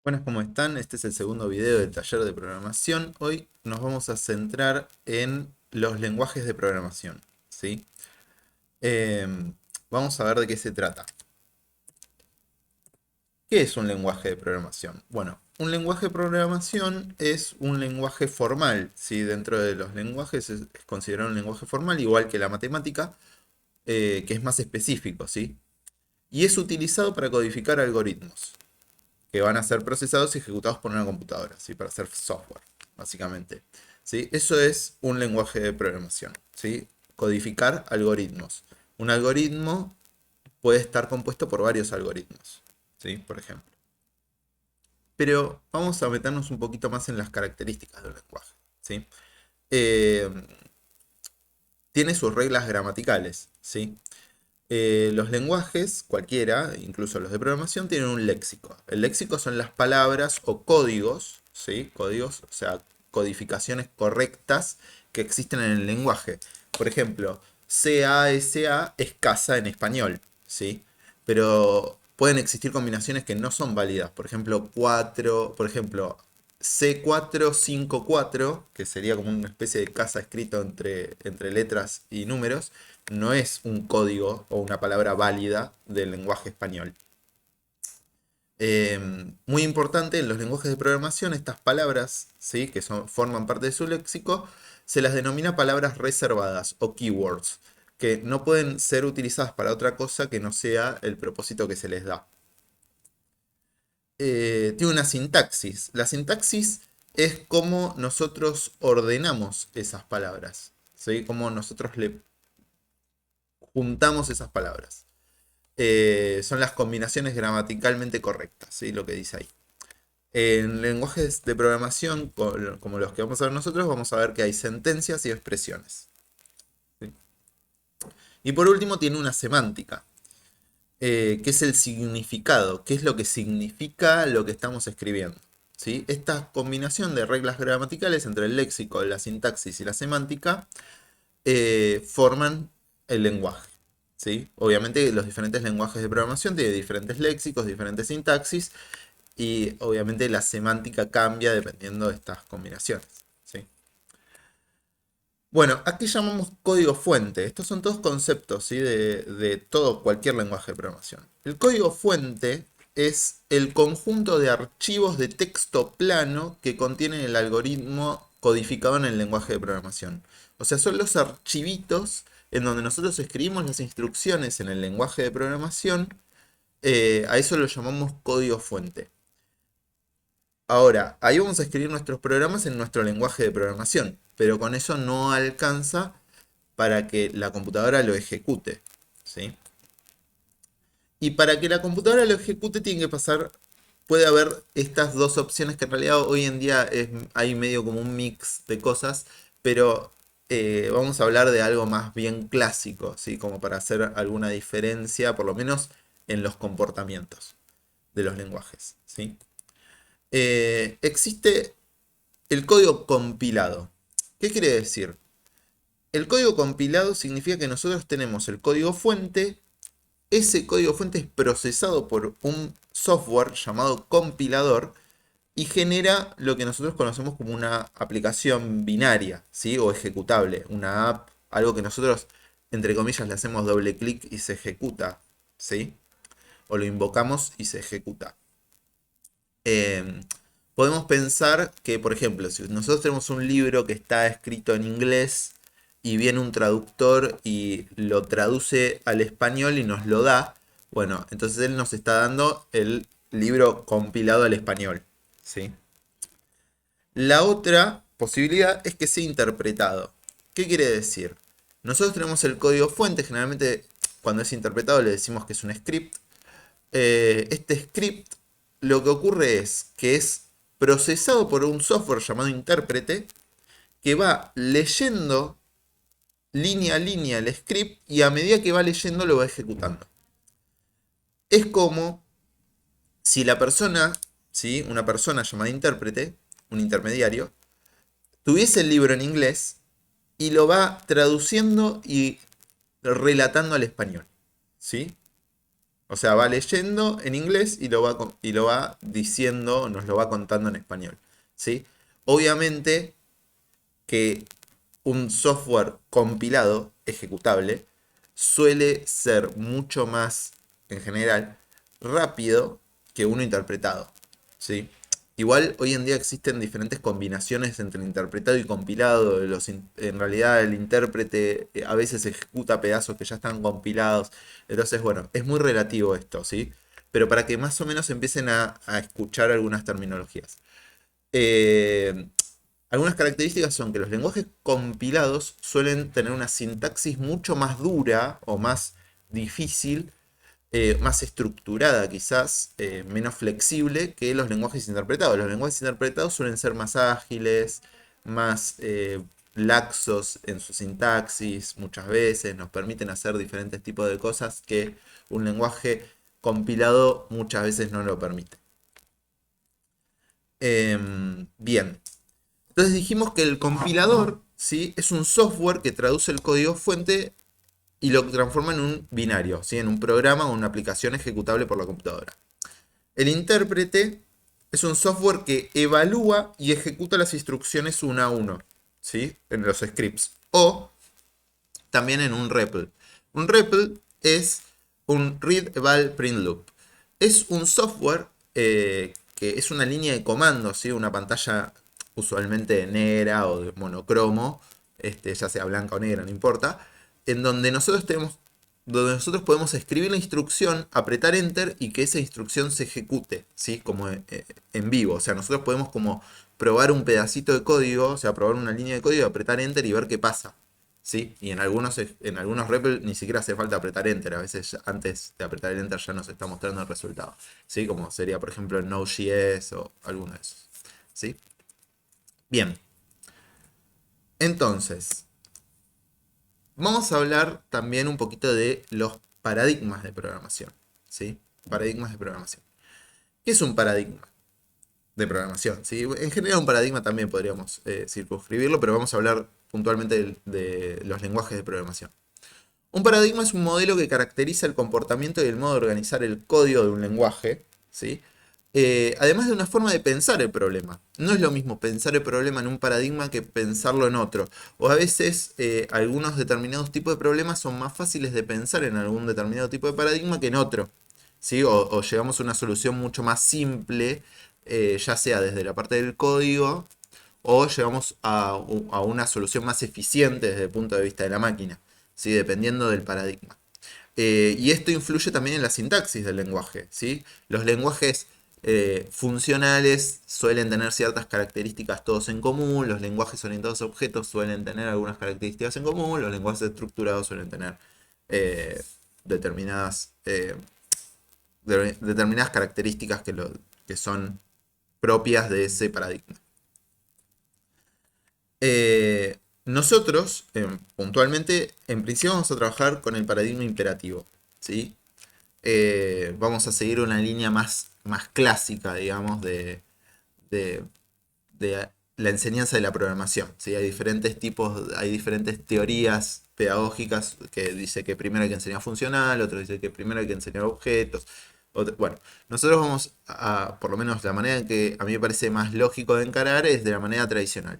Buenas, ¿cómo están? Este es el segundo video del taller de programación. Hoy nos vamos a centrar en los lenguajes de programación, ¿sí? Vamos a ver de qué se trata. ¿Qué es un lenguaje de programación? Bueno, un lenguaje de programación es un lenguaje formal, ¿sí? Dentro de los lenguajes es considerado un lenguaje formal, igual que la matemática, que es más específico, ¿sí? Y es utilizado para codificar algoritmos, que van a ser procesados y ejecutados por una computadora, ¿sí? Para hacer software, básicamente. ¿Sí? Eso es un lenguaje de programación, ¿sí? Codificar algoritmos. Un algoritmo puede estar compuesto por varios algoritmos, ¿sí? Por ejemplo. Pero vamos a meternos un poquito más en las características del lenguaje, ¿sí? Eh, Tiene sus reglas gramaticales, ¿sí? Los lenguajes, cualquiera, incluso los de programación, tienen un léxico. El léxico son las palabras o códigos, ¿sí? Códigos, o sea, codificaciones correctas que existen en el lenguaje. Por ejemplo, CASA es casa en español, ¿sí? Pero pueden existir combinaciones que no son válidas. Por ejemplo, 4, por ejemplo, C454, que sería como una especie de casa escrito entre letras y números, no es un código o una palabra válida del lenguaje español. Muy importante, en los lenguajes de programación, estas palabras, ¿sí? Que forman parte de su léxico, se las denomina palabras reservadas o keywords, que no pueden ser utilizadas para otra cosa que no sea el propósito que se les da. Tiene una sintaxis. La sintaxis es cómo nosotros ordenamos esas palabras, ¿sí? Cómo nosotros le juntamos esas palabras. Son las combinaciones gramaticalmente correctas, ¿sí? Lo que dice ahí. En lenguajes de programación, como los que vamos a ver nosotros, vamos a ver que hay sentencias y expresiones, ¿sí? Y por último tiene una semántica, que es el significado, qué es lo que significa lo que estamos escribiendo, ¿sí? Esta combinación de reglas gramaticales entre el léxico, la sintaxis y la semántica forman el lenguaje, ¿sí? Obviamente los diferentes lenguajes de programación tienen diferentes léxicos, diferentes sintaxis y obviamente la semántica cambia dependiendo de estas combinaciones, ¿sí? Bueno, aquí llamamos código fuente. Estos son todos conceptos, ¿sí? De todo, cualquier lenguaje de programación. El código fuente es el conjunto de archivos de texto plano que contienen el algoritmo codificado en el lenguaje de programación. O sea, son los archivitos en donde nosotros escribimos las instrucciones en el lenguaje de programación. A eso lo llamamos código fuente. Ahora, ahí vamos a escribir nuestros programas en nuestro lenguaje de programación, pero con eso no alcanza para que la computadora lo ejecute, ¿sí? Y para que la computadora lo ejecute tiene que pasar, puede haber estas dos opciones que en realidad hoy en día hay medio como un mix de cosas, pero vamos a hablar de algo más bien clásico, ¿sí? Como para hacer alguna diferencia, por lo menos en los comportamientos de los lenguajes, ¿sí? Existe el código compilado. ¿Qué quiere decir? El código compilado significa que nosotros tenemos el código fuente. Ese código fuente es procesado por un software llamado compilador y genera lo que nosotros conocemos como una aplicación binaria, ¿sí? O ejecutable, una app, algo que nosotros, entre comillas, le hacemos doble clic y se ejecuta, ¿sí? O lo invocamos y se ejecuta. Eh, Podemos pensar que, por ejemplo, si nosotros tenemos un libro que está escrito en inglés y viene un traductor y lo traduce al español y nos lo da, bueno, entonces él nos está dando el libro compilado al español, ¿sí? La otra posibilidad es que sea interpretado. ¿Qué quiere decir? Nosotros tenemos el código fuente, generalmente cuando es interpretado le decimos que es un script. Este script lo que ocurre es que es procesado por un software llamado intérprete que va leyendo línea a línea el script y a medida que va leyendo lo va ejecutando. Es como si la persona, ¿sí? Una persona llamada intérprete, un intermediario, tuviese el libro en inglés y lo va traduciendo y relatando al español, ¿sí? O sea, va leyendo en inglés y lo va diciendo, nos lo va contando en español. ¿Sí? Obviamente que un software compilado, ejecutable, suele ser mucho más, en general, rápido que uno interpretado. ¿Sí? Igual hoy en día existen diferentes combinaciones entre el interpretado y compilado. En realidad el intérprete a veces ejecuta pedazos que ya están compilados. Entonces, bueno, es muy relativo esto, ¿sí? Pero para que más o menos empiecen a escuchar algunas terminologías. Eh, Algunas características son que los lenguajes compilados suelen tener una sintaxis mucho más dura o más difícil, más estructurada quizás, menos flexible que los lenguajes interpretados. Los lenguajes interpretados suelen ser más ágiles, más laxos en su sintaxis muchas veces, nos permiten hacer diferentes tipos de cosas que un lenguaje compilado muchas veces no lo permite. Bien, entonces dijimos que el compilador, ¿sí? Es un software que traduce el código fuente y lo transforma en un binario, ¿sí? En un programa o una aplicación ejecutable por la computadora. El intérprete es un software que evalúa y ejecuta las instrucciones uno a uno, ¿sí? En los scripts. O también en un REPL. Un REPL es un Read Eval Print Loop. Es un software que es una línea de comando, ¿sí? Una pantalla usualmente negra o de monocromo, ya sea blanca o negra, no importa, en donde nosotros podemos escribir la instrucción, apretar enter y que esa instrucción se ejecute, ¿sí? Como en vivo. O sea, nosotros podemos como probar un pedacito de código, o sea, probar una línea de código, apretar enter y ver qué pasa. ¿Sí? Y en algunos REPL ni siquiera hace falta apretar Enter. A veces antes de apretar el Enter ya nos está mostrando el resultado. ¿Sí? Como sería, por ejemplo, el Node.js o alguno de esos. ¿Sí? Bien. Entonces, vamos a hablar también un poquito de los paradigmas de programación. ¿Sí? Paradigmas de programación. ¿Qué es un paradigma de programación? ¿Sí? En general un paradigma también podríamos circunscribirlo, pero vamos a hablar puntualmente de los lenguajes de programación. Un paradigma es un modelo que caracteriza el comportamiento y el modo de organizar el código de un lenguaje, ¿sí? Además de una forma de pensar el problema. No es lo mismo pensar el problema en un paradigma que pensarlo en otro. O a veces algunos determinados tipos de problemas son más fáciles de pensar en algún determinado tipo de paradigma que en otro. ¿Sí? O llegamos a una solución mucho más simple, ya sea desde la parte del código, o llegamos a una solución más eficiente desde el punto de vista de la máquina. ¿Sí? Dependiendo del paradigma. Y esto influye también en la sintaxis del lenguaje. ¿Sí? Los lenguajes funcionales suelen tener ciertas características todos en común, los lenguajes orientados a objetos suelen tener algunas características en común, los lenguajes estructurados suelen tener eh, determinadas, determinadas características que son propias de ese paradigma. Nosotros, puntualmente, en principio vamos a trabajar con el paradigma imperativo, ¿sí? Vamos a seguir una línea más clásica, digamos, de- de la enseñanza de la programación, ¿sí? Hay diferentes tipos, hay diferentes teorías pedagógicas que dice que primero hay que enseñar funcional, otro dice que primero hay que enseñar objetos. Bueno, nosotros por lo menos la manera en que a mí me parece más lógico de encarar es de la manera tradicional.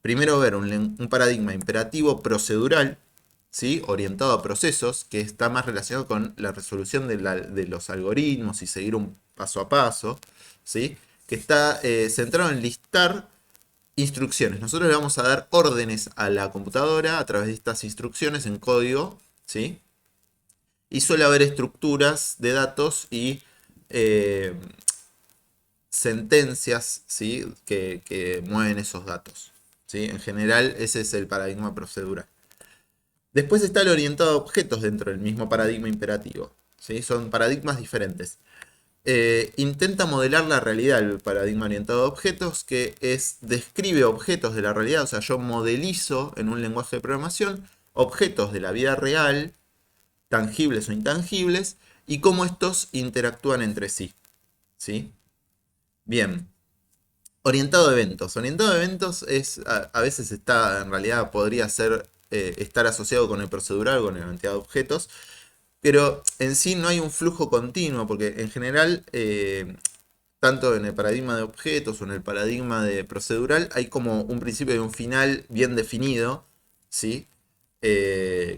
Primero ver un paradigma imperativo procedural, ¿sí? Orientado a procesos, que está más relacionado con la resolución de los algoritmos y seguir un paso a paso, ¿sí? Que está centrado en listar instrucciones. Nosotros le vamos a dar órdenes a la computadora a través de estas instrucciones en código, ¿sí? Y suele haber estructuras de datos y eh, sentencias, ¿sí? que mueven esos datos. ¿Sí? En general, ese es el paradigma procedural. Después está el orientado a objetos dentro del mismo paradigma imperativo. ¿Sí? Son paradigmas diferentes. Intenta modelar la realidad el paradigma orientado a objetos, que describe objetos de la realidad. O sea, yo modelizo en un lenguaje de programación objetos de la vida real, tangibles o intangibles, y cómo estos interactúan entre sí. ¿Sí? Bien. Orientado a eventos. Orientado a eventos a veces está, en realidad podría ser, estar asociado con el procedural, con el orientado a objetos, Pero en sí no hay un flujo continuo, porque en general, tanto en el paradigma de objetos o en el paradigma de procedural, hay como un principio y un final bien definido, ¿sí?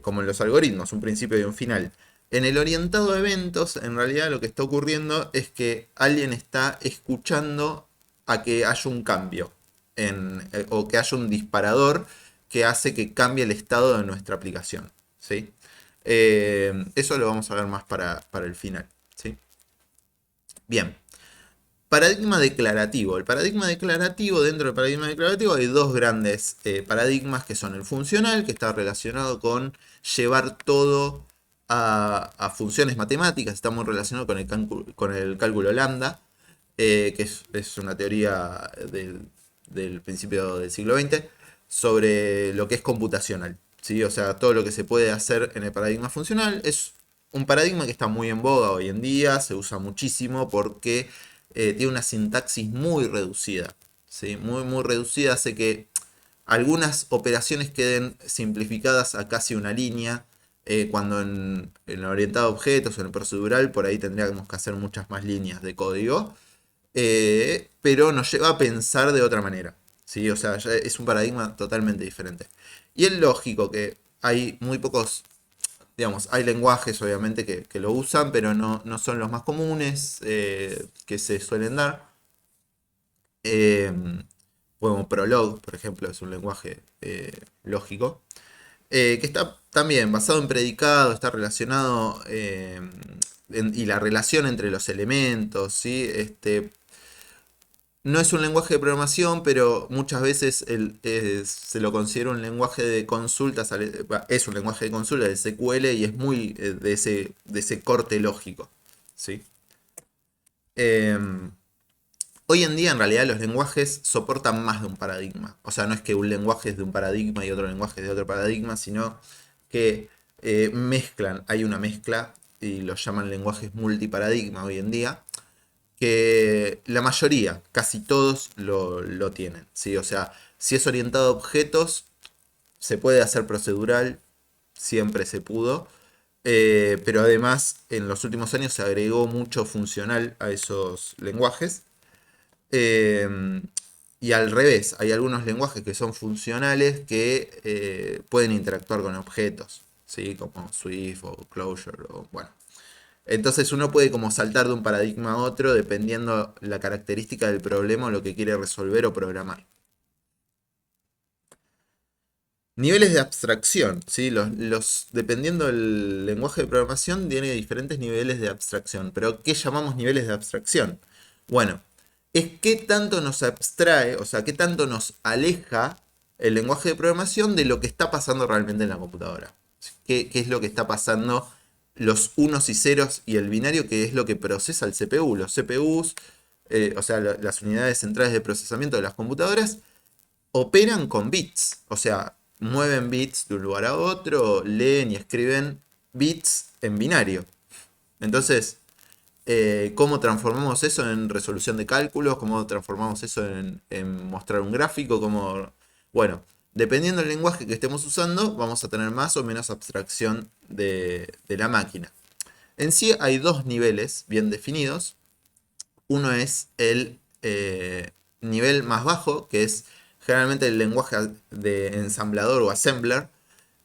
Como en los algoritmos, un principio y un final. En el orientado a eventos, en realidad lo que está ocurriendo es que alguien está escuchando a que haya un cambio, o que haya un disparador que hace que cambie el estado de nuestra aplicación, ¿sí? Eso lo vamos a ver más para el final, ¿sí? Bien. Paradigma declarativo. El paradigma declarativo, dentro del paradigma declarativo hay dos grandes paradigmas que son el funcional, que está relacionado con llevar todo a funciones matemáticas, está muy relacionado con el cálculo lambda, que es una teoría del principio del siglo XX, sobre lo que es computacional, ¿sí? O sea, todo lo que se puede hacer en el paradigma funcional es un paradigma que está muy en boga hoy en día, se usa muchísimo porque tiene una sintaxis muy reducida, ¿sí? Muy, muy reducida, hace que algunas operaciones queden simplificadas a casi una línea, cuando en el orientado a objetos o en el procedural por ahí tendríamos que hacer muchas más líneas de código, pero nos lleva a pensar de otra manera, ¿sí? O sea, ya es un paradigma totalmente diferente. Y es lógico que hay muy pocos, digamos, hay lenguajes obviamente que lo usan, pero no son los más comunes que se suelen dar. Eh, bueno, Prolog, por ejemplo, es un lenguaje lógico, que está también basado en predicado, está relacionado, y la relación entre los elementos, ¿sí? No es un lenguaje de programación, pero muchas veces se lo considera un lenguaje de consultas, es un lenguaje de consulta de SQL y es muy de ese corte lógico, ¿sí? Em, Hoy en día en realidad los lenguajes soportan más de un paradigma. O sea, no es que un lenguaje es de un paradigma y otro lenguaje es de otro paradigma, sino que mezclan, hay una mezcla y los llaman lenguajes multiparadigma hoy en día, que la mayoría, casi todos lo tienen, ¿sí? O sea, si es orientado a objetos, se puede hacer procedural, siempre se pudo, pero además en los últimos años se agregó mucho funcional a esos lenguajes. Eh, y al revés, hay algunos lenguajes que son funcionales que pueden interactuar con objetos, ¿sí? Como Swift o Clojure, o bueno. Entonces uno puede como saltar de un paradigma a otro dependiendo la característica del problema o lo que quiere resolver o programar. Niveles de abstracción, ¿sí? Dependiendo del lenguaje de programación tiene diferentes niveles de abstracción. Pero ¿qué llamamos niveles de abstracción? Bueno, es qué tanto nos abstrae, o sea, qué tanto nos aleja el lenguaje de programación de lo que está pasando realmente en la computadora. ¿Qué es lo que está pasando? Los unos y ceros y el binario, que es lo que procesa el CPU. Los CPUs, o sea, las unidades centrales de procesamiento de las computadoras, operan con bits. O sea, mueven bits de un lugar a otro, leen y escriben bits en binario. Entonces, ¿cómo transformamos eso en resolución de cálculos? ¿Cómo transformamos eso en mostrar un gráfico? Bueno, dependiendo del lenguaje que estemos usando, vamos a tener más o menos abstracción de la máquina. En sí hay dos niveles bien definidos. Uno es el nivel más bajo, que es generalmente el lenguaje de ensamblador o assembler,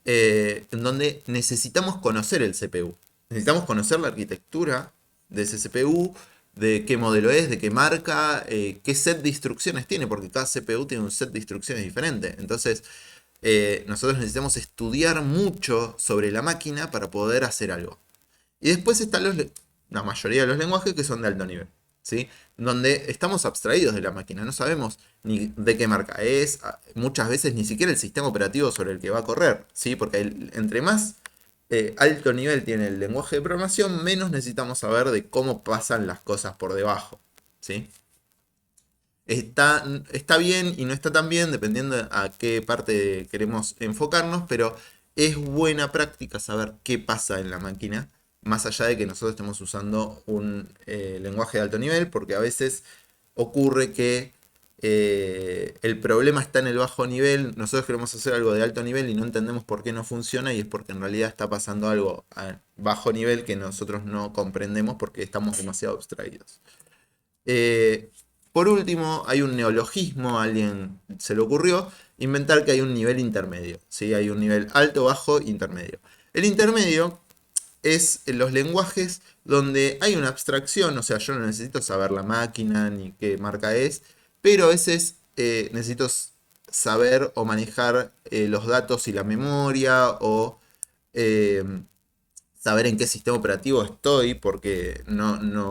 en donde necesitamos conocer el CPU. Necesitamos conocer la arquitectura de ese CPU, de qué modelo es, de qué marca, qué set de instrucciones tiene, porque cada CPU tiene un set de instrucciones diferente. Entonces, nosotros necesitamos estudiar mucho sobre la máquina para poder hacer algo. Y después están la mayoría de los lenguajes que son de alto nivel, ¿sí? Donde estamos abstraídos de la máquina, no sabemos ni de qué marca es, muchas veces ni siquiera el sistema operativo sobre el que va a correr, ¿sí? Porque entre más alto nivel tiene el lenguaje de programación, menos necesitamos saber de cómo pasan las cosas por debajo, ¿sí? Está bien y no está tan bien, dependiendo a qué parte queremos enfocarnos, pero es buena práctica saber qué pasa en la máquina, más allá de que nosotros estemos usando un lenguaje de alto nivel, porque a veces ocurre que el problema está en el bajo nivel, nosotros queremos hacer algo de alto nivel y no entendemos por qué no funciona y es porque en realidad está pasando algo a bajo nivel que nosotros no comprendemos porque estamos demasiado abstraídos. Eh, por último, hay un neologismo, a alguien se le ocurrió inventar que hay un nivel intermedio, ¿sí? Hay un nivel alto, bajo, intermedio. El intermedio es en los lenguajes donde hay una abstracción, o sea, yo no necesito saber la máquina ni qué marca es, pero a veces necesito saber o manejar los datos y la memoria o eh, saber en qué sistema operativo estoy, porque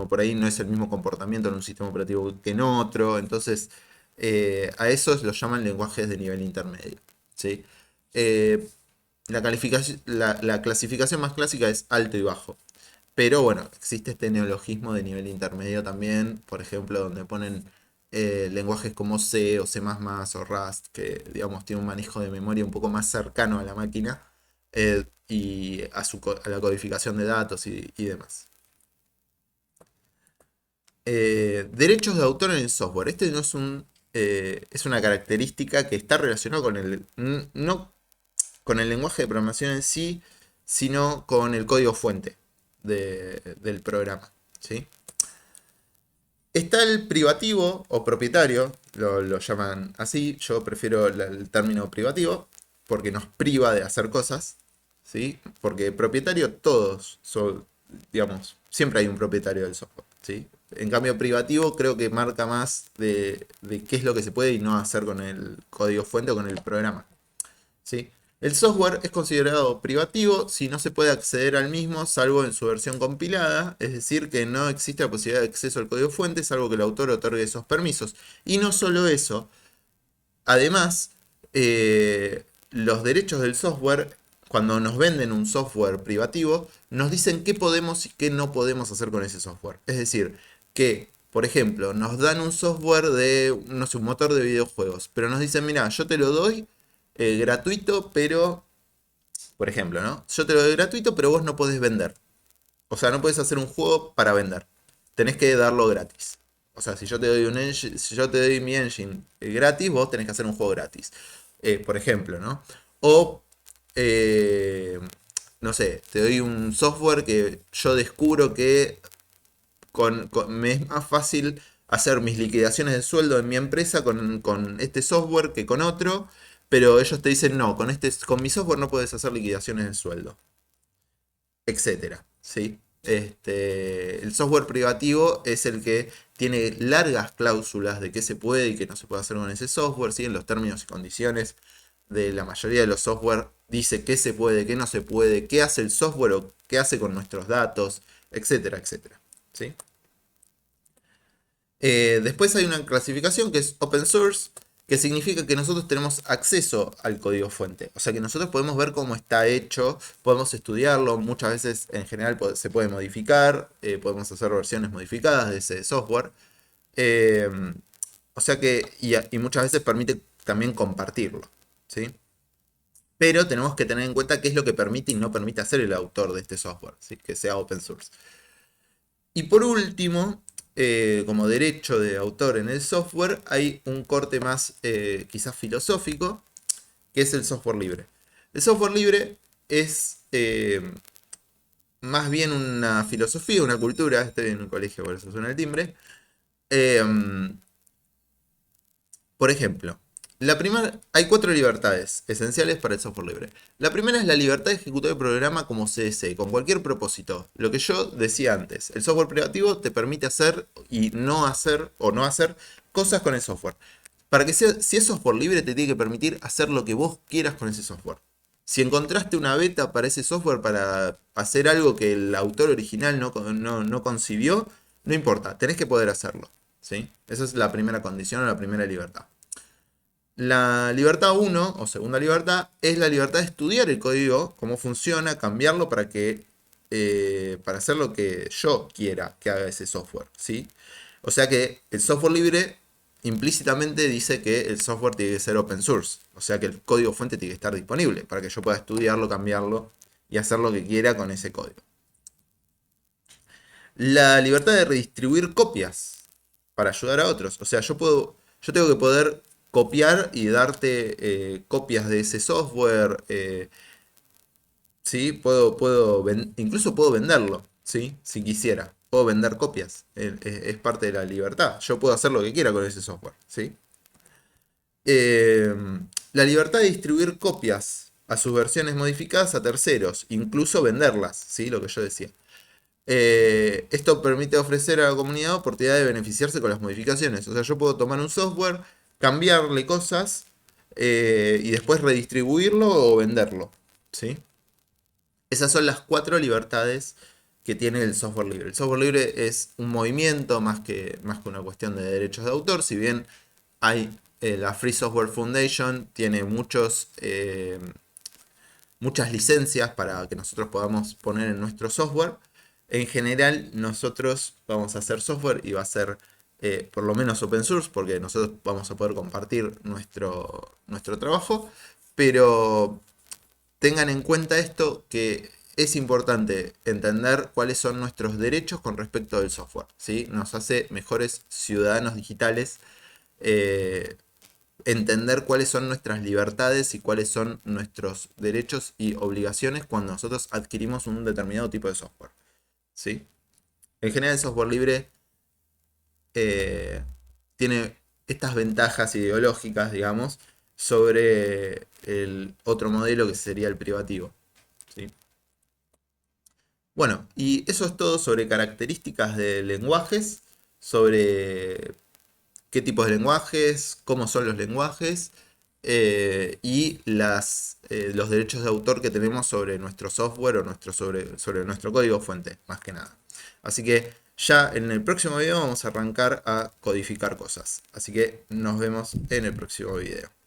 por ahí no es el mismo comportamiento en un sistema operativo que en otro. Entonces, a esos los llaman lenguajes de nivel intermedio. ¿Sí? Eh, la clasificación más clásica es alto y bajo. Pero bueno, existe este neologismo de nivel intermedio también, por ejemplo, donde ponen lenguajes como C o C++ o Rust, que digamos tiene un manejo de memoria un poco más cercano a la máquina y a la codificación de datos y demás. Derechos de autor en el software. Este no es es una característica que está relacionada con no con el lenguaje de programación en sí, sino con el código fuente del programa. ¿Sí? Está el privativo o propietario, lo llaman así, yo prefiero el término privativo porque nos priva de hacer cosas, ¿sí? Porque propietario todos son, digamos, siempre hay un propietario del software, ¿sí? En cambio privativo creo que marca más de qué es lo que se puede y no hacer con el código fuente o con el programa, ¿sí? El software es considerado privativo si no se puede acceder al mismo salvo en su versión compilada, es decir, que no existe la posibilidad de acceso al código fuente salvo que el autor otorgue esos permisos. Y no solo eso, además, los derechos del software, cuando nos venden un software privativo, nos dicen qué podemos y qué no podemos hacer con ese software. Es decir, que, por ejemplo, nos dan un software de, no sé, un motor de videojuegos, pero nos dicen, mira, yo te lo doy gratuito, pero, por ejemplo, ¿no? Yo te lo doy gratuito, pero vos no podés vender. O sea, no podés hacer un juego para vender. Tenés que darlo gratis. O sea, si yo te doy si yo te doy mi engine gratis, vos tenés que hacer un juego gratis. Por ejemplo, ¿no? O, eh, no sé, te doy un software que yo descubro que me es más fácil hacer mis liquidaciones de sueldo en mi empresa con este software que con otro, pero ellos te dicen, no, con mi software no puedes hacer liquidaciones de sueldo, etcétera, ¿sí? El software privativo es el que tiene largas cláusulas de qué se puede y qué no se puede hacer con ese software, ¿sí? En los términos y condiciones de la mayoría de los software dice qué se puede, qué no se puede, qué hace el software o qué hace con nuestros datos, etcétera, etcétera, ¿sí? Después hay una clasificación que es open source, que significa que nosotros tenemos acceso al código fuente. O sea que nosotros podemos ver cómo está hecho, podemos estudiarlo, muchas veces en general se puede modificar, podemos hacer versiones modificadas de ese software. Eh, o sea que, y muchas veces permite también compartirlo, ¿sí? Pero tenemos que tener en cuenta qué es lo que permite y no permite hacer el autor de este software, ¿sí? Que sea open source. Y por último, como derecho de autor en el software, hay un corte más quizás filosófico, que es el software libre. El software libre es más bien una filosofía, una cultura, estoy en un colegio por eso suena el timbre. Eh, por ejemplo, hay cuatro libertades esenciales para el software libre. La primera es la libertad de ejecutar el programa como se desee, con cualquier propósito. Lo que yo decía antes, el software privativo te permite hacer y no hacer o no hacer cosas con el software. Para que sea, si es software libre, te tiene que permitir hacer lo que vos quieras con ese software. Si encontraste una beta para ese software para hacer algo que el autor original no concibió, no importa, tenés que poder hacerlo. ¿Sí? Esa es la primera condición o la primera libertad. La libertad 1 o segunda libertad es la libertad de estudiar el código, cómo funciona, cambiarlo para hacer lo que yo quiera que haga ese software, ¿sí? O sea que el software libre implícitamente dice que el software tiene que ser open source, o sea que el código fuente tiene que estar disponible para que yo pueda estudiarlo, cambiarlo y hacer lo que quiera con ese código. La libertad de redistribuir copias para ayudar a otros, o sea, yo puedo Yo tengo que poder copiar y darte copias de ese software. ¿Sí? Incluso puedo venderlo, ¿sí? Si quisiera. Puedo vender copias. Es parte de la libertad. Yo puedo hacer lo que quiera con ese software, ¿sí? Eh, la libertad de distribuir copias a sus versiones modificadas a terceros, incluso venderlas, ¿sí? Lo que yo decía. Esto permite ofrecer a la comunidad oportunidad de beneficiarse con las modificaciones. O sea, yo puedo tomar un software, cambiarle cosas y después redistribuirlo o venderlo, ¿sí? Esas son las 4 libertades que tiene el software libre. El software libre es un movimiento más que una cuestión de derechos de autor. Si bien hay la Free Software Foundation, tiene muchas licencias para que nosotros podamos poner en nuestro software. En general, nosotros vamos a hacer software y va a ser por lo menos open source, porque nosotros vamos a poder compartir nuestro trabajo. Pero tengan en cuenta esto, que es importante entender cuáles son nuestros derechos con respecto al software, ¿sí? Nos hace mejores ciudadanos digitales entender cuáles son nuestras libertades y cuáles son nuestros derechos y obligaciones cuando nosotros adquirimos un determinado tipo de software, ¿sí? En general el software libre eh, tiene estas ventajas ideológicas, digamos, sobre el otro modelo que sería el privativo, ¿sí? Bueno, y eso es todo sobre características de lenguajes, sobre qué tipos de lenguajes, cómo son los lenguajes y los derechos de autor que tenemos sobre nuestro software o sobre nuestro código fuente, más que nada. Así que ya en el próximo video vamos a arrancar a codificar cosas. Así que nos vemos en el próximo video.